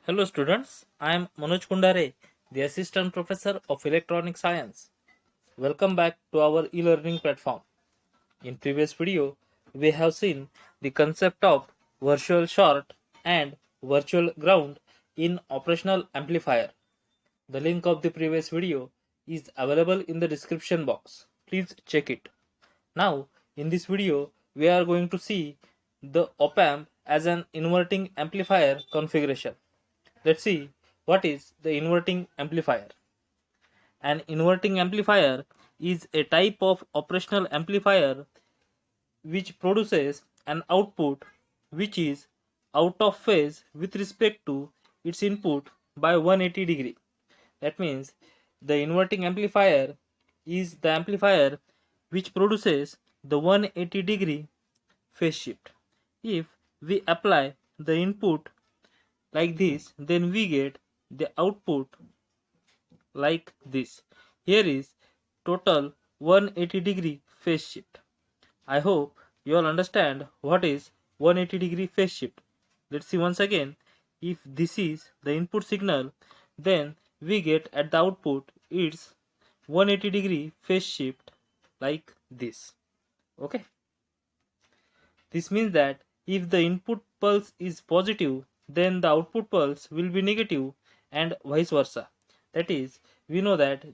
Hello students, I am Manoj Kundare, the Assistant Professor of Electronic Science. Welcome back to our e-learning platform. In previous video, we have seen the concept of virtual short and virtual ground in operational amplifier. The link of the previous video is available in the description box. Please check it. Now, in this video, we are going to see the op-amp as an inverting amplifier configuration. Let's see what is the inverting amplifier. An inverting amplifier is a type of operational amplifier which produces an output which is out of phase with respect to its input by 180 degree. That means the inverting amplifier is the amplifier which produces the 180 degree phase shift. If we apply the input like this, then we get the output like this. Here is total 180 degree phase shift. I hope you all understand what is 180 degree phase shift. Let's see once again. If this is the input signal, then we get at the output its 180 degree phase shift like this. Okay. This means that if the input pulse is positive, then the output pulse will be negative and vice versa. That is, we know that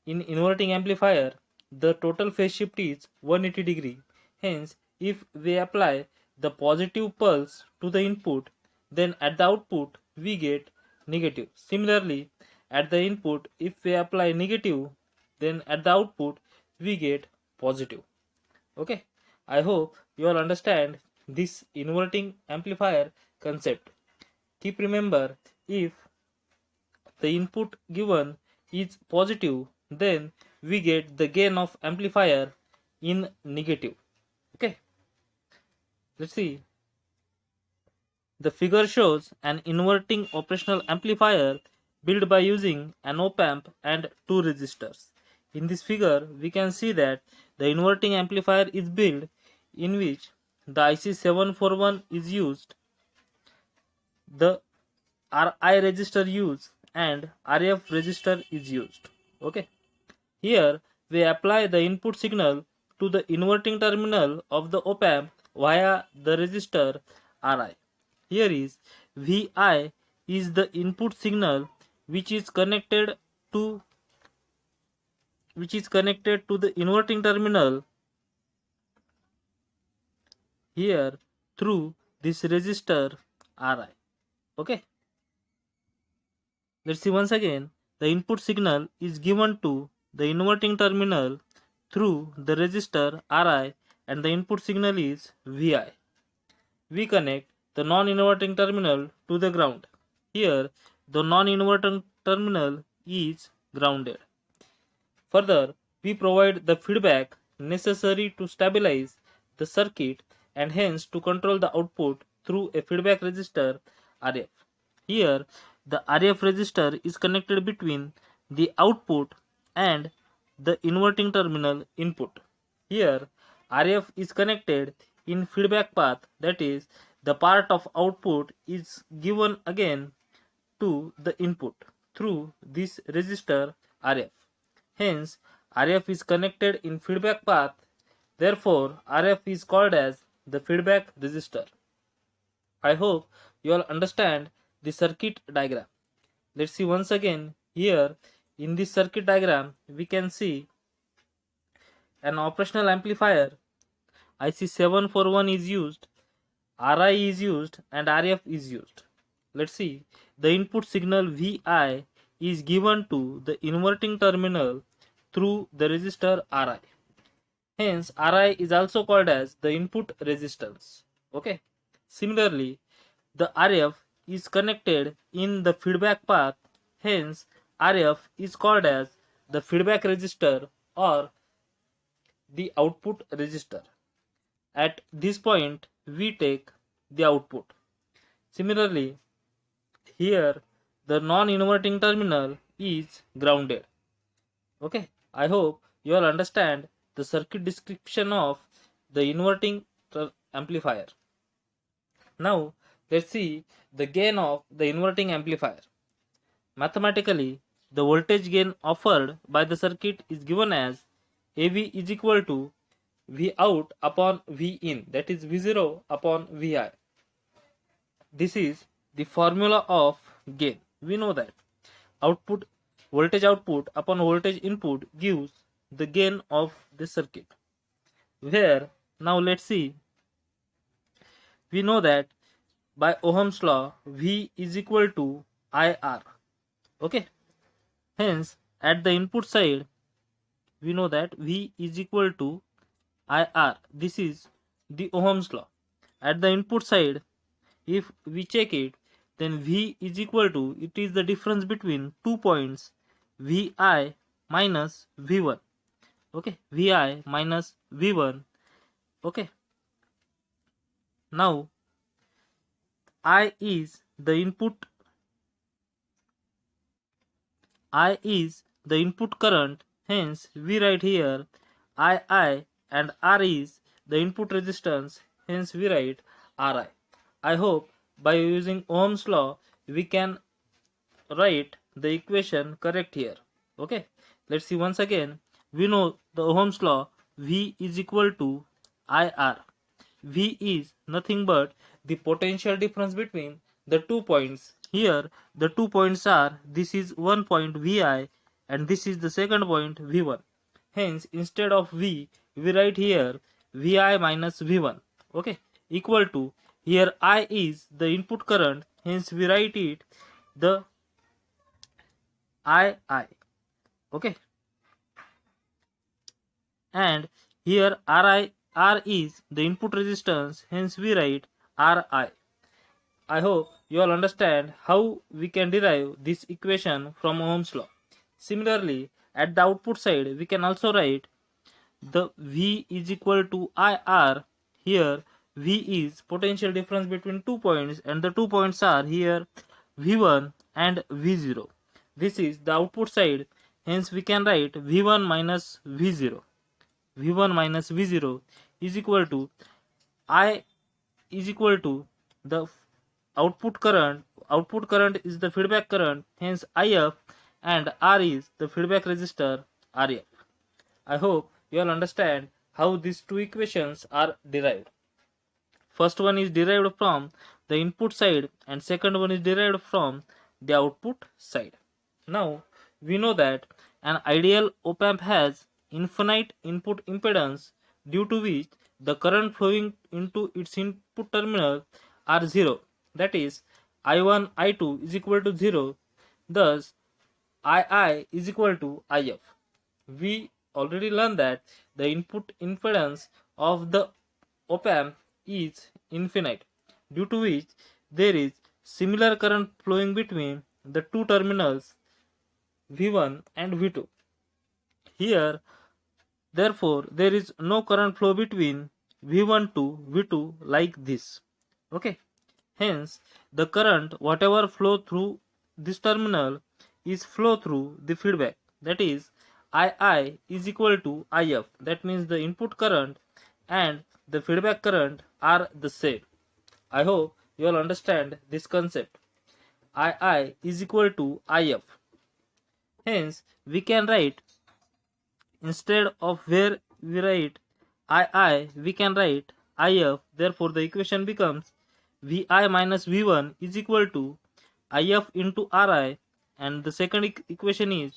in inverting amplifier, the total phase shift is 180 degree. Hence, if we apply the positive pulse to the input, then at the output we get negative. Similarly, at the input, if we apply negative, then at the output we get positive. Okay, I hope you all understand this inverting amplifier concept. Keep remember, if the input given is positive, then we get the gain of amplifier in negative. Okay, let's see. The figure shows an inverting operational amplifier built by using an op-amp and two resistors. In this figure, we can see that the inverting amplifier is built in which the IC741 is used, the RI resistor used, and RF resistor is used. Okay. Here we apply the input signal to the inverting terminal of the op-amp via the resistor RI. Here is VI is the input signal which is connected to the inverting terminal here through this resistor RI. Okay. Let's see once again. The input signal is given to the inverting terminal through the resistor Ri and the input signal is Vi. We connect the non-inverting terminal to the ground. Here the non-inverting terminal is grounded. Further, we provide the feedback necessary to stabilize the circuit and hence to control the output through a feedback resistor RF. Here, the RF resistor is connected between the output and the inverting terminal input. Here, RF is connected in feedback path, that is, the part of output is given again to the input through this resistor RF. Hence, RF is connected in feedback path. Therefore, RF is called as the feedback resistor. I hope you all understand the circuit diagram. Let's see once again. Here in this circuit diagram, we can see an operational amplifier. IC741 is used, RI is used, and RF is used. Let's see. The input signal VI is given to the inverting terminal through the resistor RI. Hence, Ri is also called as the input resistance. Okay. Similarly, the RF is connected in the feedback path. Hence, RF is called as the feedback resistor or the output resistor. At this point, we take the output. Similarly, here the non-inverting terminal is grounded. Okay, I hope you all understand the circuit description of the inverting amplifier. Now let's see the gain of the inverting amplifier. Mathematically, the voltage gain offered by the circuit is given as AV is equal to V out upon V in, that is V0 upon Vi. This is the formula of gain. We know that output voltage output upon voltage input gives the gain of the circuit. Where now let's see, we know that by Ohm's law V is equal to IR. Okay, hence at the input side we know that V is equal to IR. This is the Ohm's law. At the input side, if we check it, then V is equal to, it is the difference between 2 points Vi minus V1. Okay, Vi minus V1. Okay, now I is the input current, hence we write here II, and R is the input resistance, hence we write Ri. I hope by using Ohm's law we can write the equation correct here. Okay, let's see once again. We know the Ohm's law, V is equal to IR. V is nothing but the potential difference between the 2 points. Here the 2 points are, this is one point Vi and this is the second point V1. Hence instead of V we write here Vi minus V1. Okay, equal to, here I is the input current, hence we write it the II. Okay, and here R is the input resistance, hence we write Ri. I hope you all understand how we can derive this equation from Ohm's law. Similarly, at the output side we can also write the V is equal to IR. Here V is potential difference between 2 points, and the 2 points are here V1 and V0. This is the output side, hence we can write V1 minus V0. V1 minus V0 is equal to I is equal to the output current. Output current is the feedback current, hence IF, and R is the feedback resistor, RF. I hope you all understand how these two equations are derived. First one is derived from the input side and second one is derived from the output side. Now we know that an ideal op amp has infinite input impedance, due to which the current flowing into its input terminal are zero. That is, I1 I2 is equal to 0. Thus II is equal to IF. We already learned that the input impedance of the op amp is infinite, due to which there is similar current flowing between the two terminals V1 and V2. Here, therefore, there is no current flow between V1 to V2 like this. Okay, hence the current whatever flow through this terminal is flow through the feedback, that is II is equal to IF. That means the input current and the feedback current are the same. I hope you all understand this concept. II is equal to IF. Hence we can write, instead of where we write II, we can write IF. Therefore the equation becomes Vi minus V1 is equal to IF into Ri, and the second equation is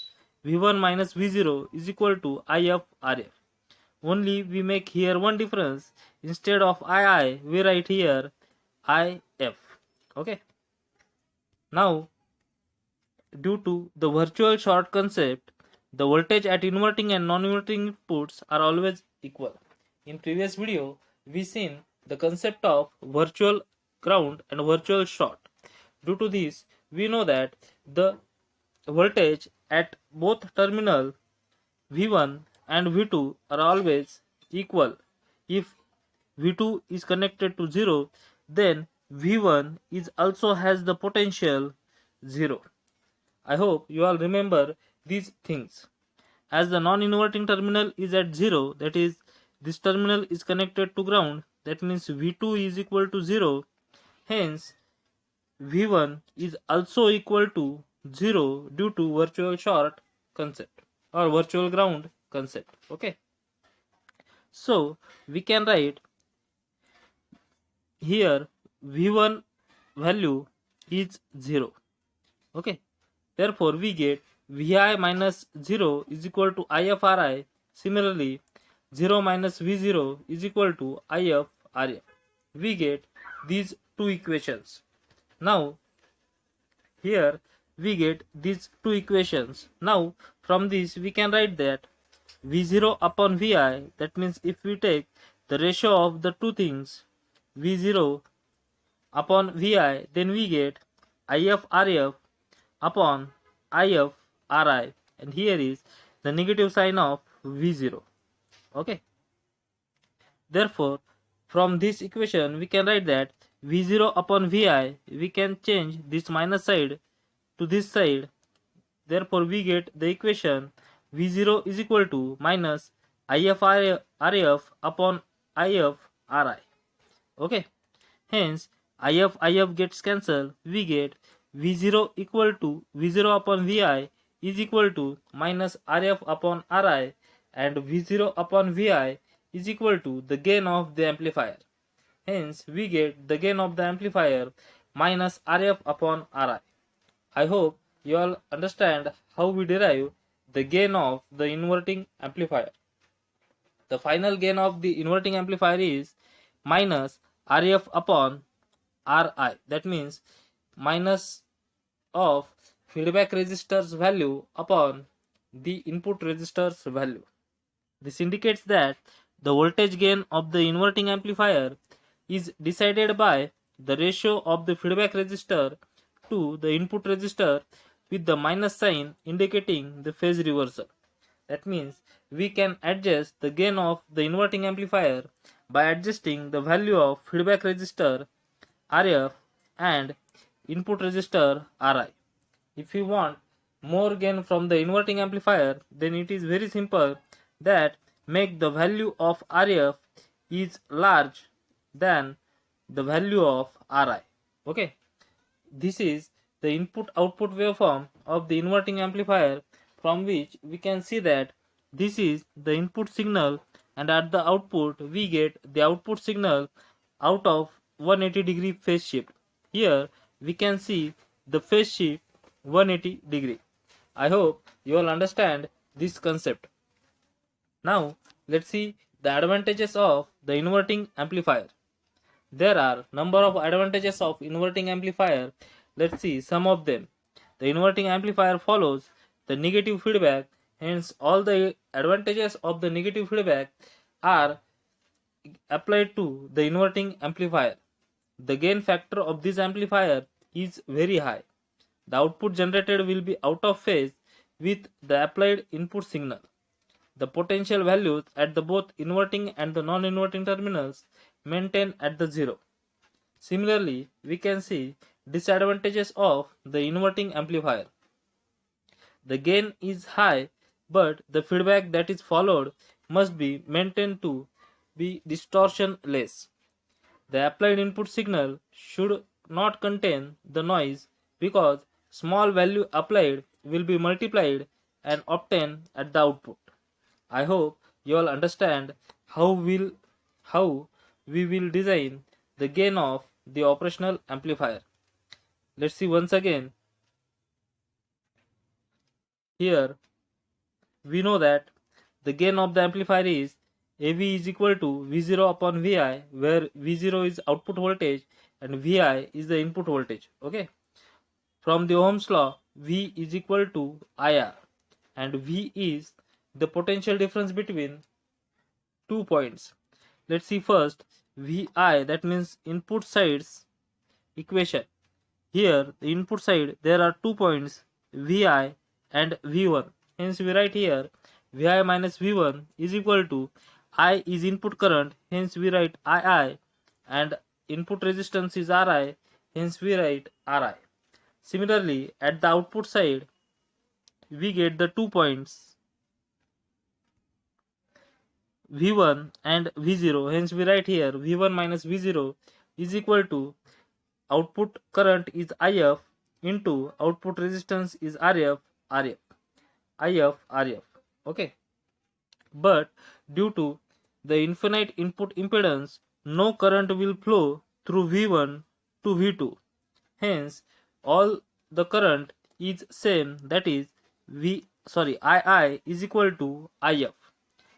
V1 minus V0 is equal to IF Rf. Only we make here one difference. Instead of II, we write here IF. Okay. Now, due to the virtual short concept, the voltage at inverting and non-inverting inputs are always equal. In previous video, we seen the concept of virtual ground and virtual short. Due to this, we know that the voltage at both terminal V1 and V2 are always equal. If V2 is connected to 0, then V1 is also has the potential 0. I hope you all remember these things. As the non-inverting terminal is at 0, that is, this terminal is connected to ground, that means V2 is equal to 0. Hence, V1 is also equal to 0 due to virtual short concept or virtual ground concept. Okay, so we can write here V1 value is 0. Okay, therefore we get Vi minus 0 is equal to IFRI. Similarly, 0 minus V0 is equal to IFRF. We get these two equations. Now here we get these two equations. Now from this we can write that V0 upon Vi, that means if we take the ratio of the two things V0 upon Vi, then we get IFRF upon IFRI, and here is the negative sign of V0. Okay, therefore from this equation we can write that V0 upon Vi, we can change this minus side to this side. Therefore we get the equation V0 is equal to minus IFRF upon IFRI. Okay, hence IF gets cancelled. We get V0 equal to V0 upon Vi is equal to minus RF upon Ri, and V0 upon Vi is equal to the gain of the amplifier. Hence we get the gain of the amplifier minus RF upon Ri. I hope you all understand how we derive the gain of the inverting amplifier. The final gain of the inverting amplifier is minus RF upon Ri. That means minus of feedback resistor's value upon the input resistor's value. This indicates that the voltage gain of the inverting amplifier is decided by the ratio of the feedback resistor to the input resistor with the minus sign indicating the phase reversal. That means we can adjust the gain of the inverting amplifier by adjusting the value of feedback resistor RF and input resistor Ri. If you want more gain from the inverting amplifier, then it is very simple that make the value of RF is large than the value of Ri. Okay, this is the input output waveform of the inverting amplifier, from which we can see that this is the input signal, and at the output we get the output signal out of 180 degree phase shift. Here we can see the phase shift 180 degree. I hope you all understand this concept. Now let's see the advantages of the inverting amplifier. There are number of advantages of inverting amplifier. Let's see some of them. The inverting amplifier follows the negative feedback, hence all the advantages of the negative feedback are applied to the inverting amplifier. The gain factor of this amplifier is very high. The output generated will be out of phase with the applied input signal. The potential values at the both inverting and the non-inverting terminals maintain at the zero. Similarly, we can see disadvantages of the inverting amplifier. The gain is high, but the feedback that is followed must be maintained to be distortion less. The applied input signal should not contain the noise, because small value applied will be multiplied and obtained at the output. I hope you all understand how we will design the gain of the operational amplifier. Let's see once again. Here we know that the gain of the amplifier is AV is equal to V0 upon Vi, where V0 is output voltage and Vi is the input voltage. Okay, from the Ohm's law, V is equal to IR, and V is the potential difference between 2 points. Let's see first Vi, that means input side's equation. Here the input side there are 2 points Vi and V1. Hence we write here Vi minus V1 is equal to I is input current, hence we write II, and input resistance is Ri, hence we write Ri. Similarly, at the output side we get the 2 points V1 and V0, hence we write here V1 minus V0 is equal to output current is IF into output resistance is RF, RF. Okay. But due to the infinite input impedance, no current will flow through V1 to V2. Hence, all the current is same, that is II is equal to IF.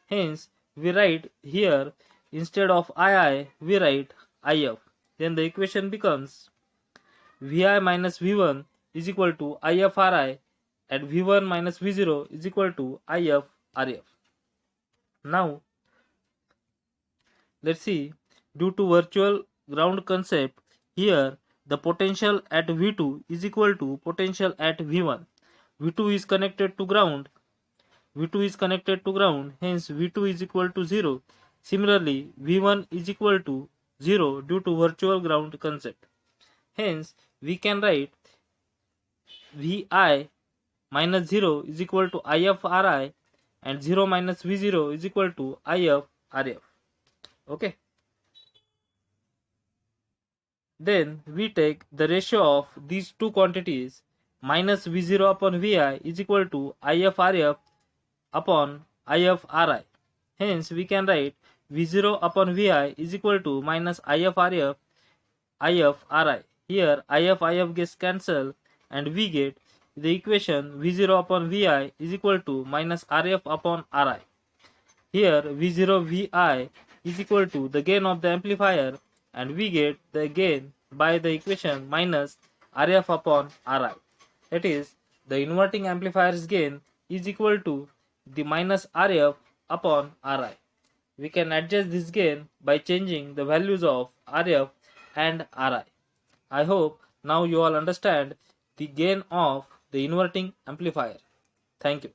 Hence, we write here instead of II, we write IF. Then the equation becomes Vi minus V1 is equal to IFRI and V1 minus V0 is equal to IFRF. Now, let's see, due to virtual ground concept, here the potential at V2 is equal to potential at V1. V2 is connected to ground. Hence V2 is equal to 0. Similarly, V1 is equal to 0 due to virtual ground concept. Hence, we can write Vi minus 0 is equal to IFRI and 0 minus V0 is equal to IFRF. Okay. Then we take the ratio of these two quantities, minus V0 upon Vi is equal to IFRF upon IFRI. Hence we can write V0 upon Vi is equal to minus IFRF IFRI. Here IF gets cancelled and we get the equation V0 upon Vi is equal to minus RF upon Ri. Here V0 Vi is equal to the gain of the amplifier and we get the gain by the equation minus RF upon Ri. That is, the inverting amplifier's gain is equal to the minus RF upon Ri. We can adjust this gain by changing the values of RF and Ri. I hope now you all understand the gain of the inverting amplifier. Thank you.